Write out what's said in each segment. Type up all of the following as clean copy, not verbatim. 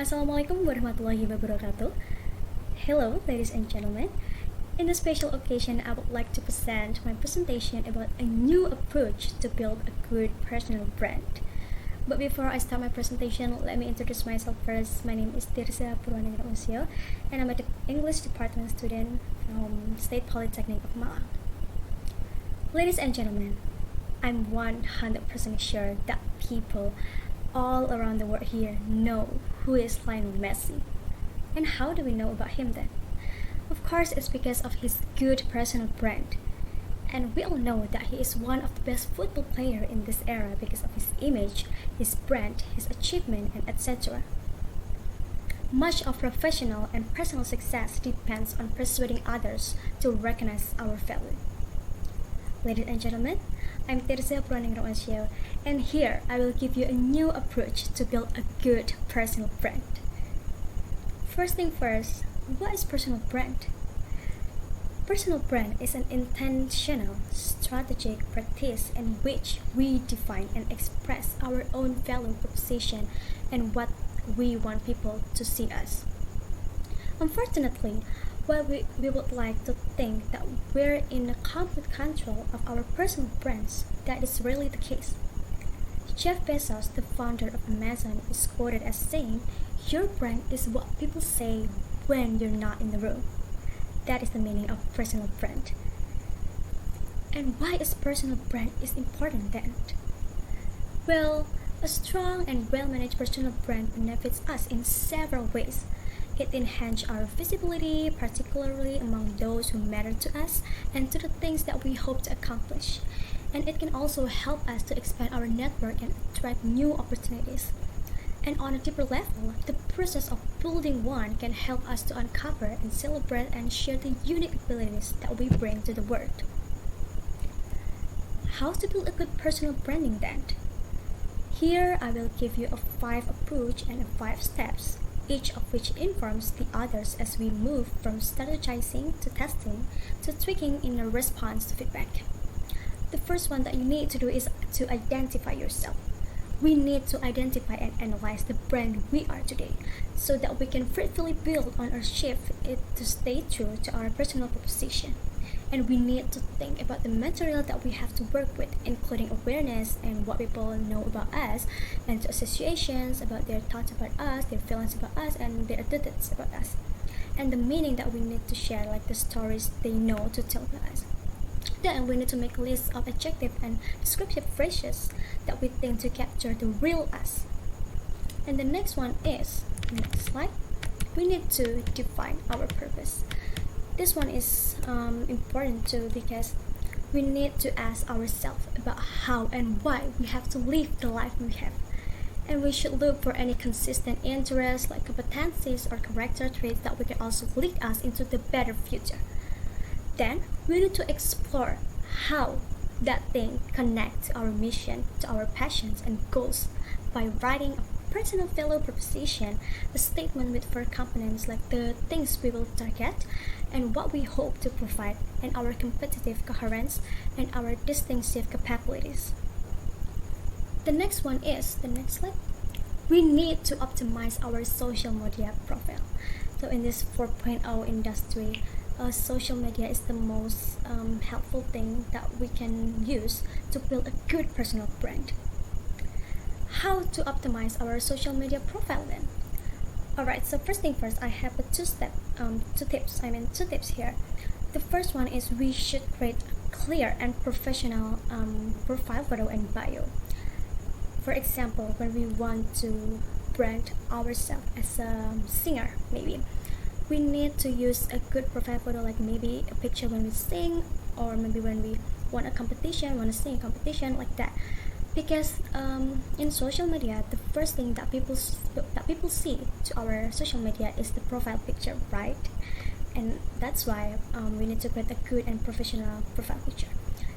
Assalamualaikum warahmatullahi wabarakatuh. Hello, ladies and gentlemen. In this special occasion, I would like to present my presentation about a new approach to build a good personal brand. But before I start my presentation, let me introduce myself first. My name is Tirza Purwaningrum Osijo, and I'm an English department student from State Polytechnic of Malang. Ladies and gentlemen, I'm 100% sure that people all around the world here know who is Lionel Messi. And how do we know about him then? Of course, it's because of his good personal brand. And we all know that he is one of the best football players in this era because of his image, his brand, his achievement, and etc. Much of professional and personal success depends on persuading others to recognize our value. Ladies and gentlemen, I'm Tirza Purwaningrum Osijo, and here I will give you a new approach to build a good personal brand. First thing first, what is personal brand? Personal brand is an intentional, strategic practice in which we define and express our own value proposition and what we want people to see us. Unfortunately, while we would like to think that we're in complete control of our personal brands, that is really the case. Jeff Bezos, the founder of Amazon, is quoted as saying, "Your brand is what people say when you're not in the room." That is the meaning of personal brand. And why is personal brand is important then? Well, a strong and well-managed personal brand benefits us in several ways. It enhances our visibility, particularly among those who matter to us and to the things that we hope to accomplish. And it can also help us to expand our network and attract new opportunities. And on a deeper level, the process of building one can help us to uncover and celebrate and share the unique abilities that we bring to the world. How to build a good personal branding then? Here I will give you a 5 approach and 5 steps, each of which informs the others as we move from strategizing to testing to tweaking in a response to feedback. The first one that you need to do is to identify yourself. We need to identify and analyze the brand we are today so that we can fruitfully build on our shift to stay true to our personal proposition. And we need to think about the material that we have to work with, including awareness and what people know about us, and associations about their thoughts about us, their feelings about us, and their attitudes about us. And the meaning that we need to share, like the stories they know to tell about us. Then we need to make a list of adjective and descriptive phrases that we think to capture the real us. And the next one is, next slide, we need to define our purpose. This one is important too because we need to ask ourselves about how and why we have to live the life we have. And we should look for any consistent interests like competencies or character traits that we can also lead us into the better future. Then we need to explore how that thing connects to our mission, to our passions and goals by writing a personal value proposition, a statement with 4 components like the things we will target and what we hope to provide, and our competitive coherence and our distinctive capabilities. The next one is, the next slide, we need to optimize our social media profile. So in this 4.0 industry, social media is the most helpful thing that we can use to build a good personal brand. How to optimize our social media profile then? Alright, so first thing first, I have a two tips here. The first one is we should create a clear and professional profile photo and bio. For example, when we want to brand ourselves as a singer, maybe we need to use a good profile photo, like maybe a picture when we sing, or maybe when we want to sing a competition like that. Because in social media, the first thing that people see to our social media is the profile picture, right? And that's why we need to create a good and professional profile picture.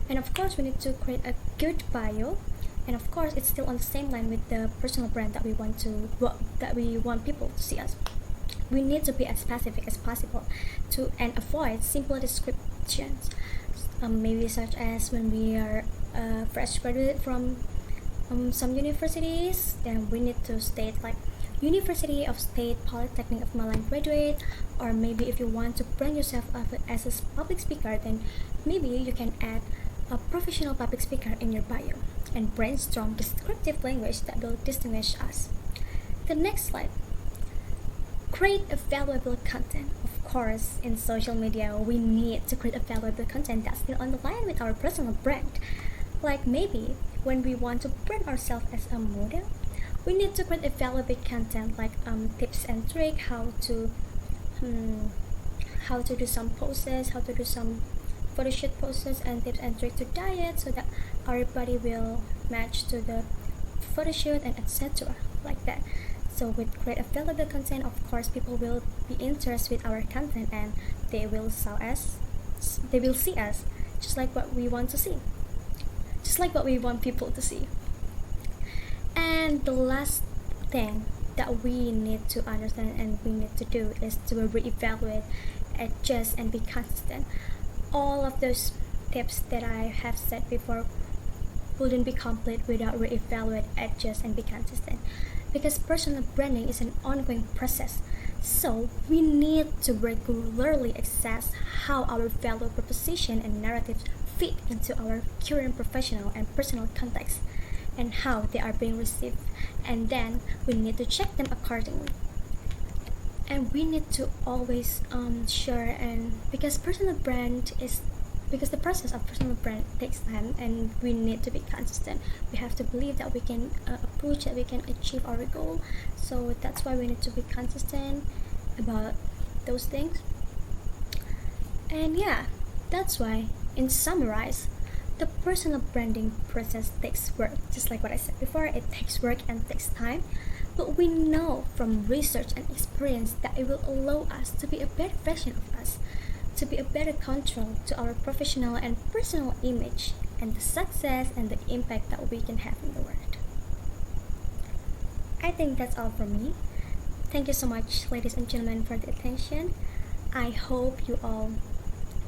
And of course, we need to create a good bio. And of course, it's still on the same line with the personal brand that we want people to see us. We need to be as specific as possible and avoid simple descriptions. Maybe such as when we are fresh graduate from some universities, then we need to state like University of State Polytechnic of Malang graduate, or maybe if you want to brand yourself up as a public speaker, then maybe you can add a professional public speaker in your bio and brainstorm descriptive language that will distinguish us. The next slide. Create a valuable content. Of course, in social media, we need to create a valuable content that's still on the line with our personal brand. Like maybe when we want to brand ourselves as a model, we need to create a valuable content like tips and tricks, how to do some poses, how to do some photo shoot poses, and tips and tricks to diet so that our body will match to the photo shoot and etc. like that. So with create a valuable content, of course people will be interested with our content and they will see us just like what we want to see, just like what we want people to see. And the last thing that we need to understand and we need to do is to reevaluate, adjust, and be consistent. All of those tips that I have said before wouldn't be complete without reevaluate, adjust, and be consistent. Because personal branding is an ongoing process, so we need to regularly assess how our value proposition and narratives fit into our current professional and personal context and how they are being received, and then we need to check them accordingly. And we need to always share, and because the process of personal brand takes time and we need to be consistent. We have to believe that we can approach that we can achieve our goal, so that's why we need to be consistent about those things. And yeah, that's why in summarize, the personal branding process takes work, just like what I said before. It takes work and takes time, but we know from research and experience that it will allow us to be a better version of us, to be a better control to our professional and personal image and the success and the impact that we can have in the world. I think that's all from me. Thank you so much, ladies and gentlemen, for the attention. I hope you all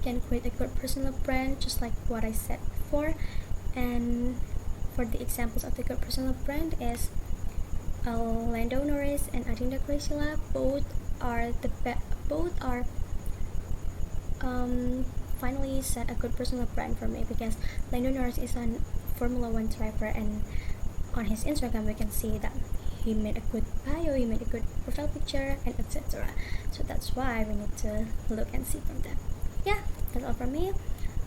can create a good personal brand just like what I said before. And for the examples of the good personal brand is Lando Norris and Adinda Grisila. Both are finally set a good personal brand for me, because Lando Norris is a Formula 1 driver, and on his Instagram we can see that he made a good bio, he made a good profile picture, and etc. So that's why we need to look and see from them. Yeah, that's all from me.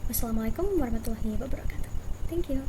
Wassalamualaikum warahmatullahi wabarakatuh. Thank you.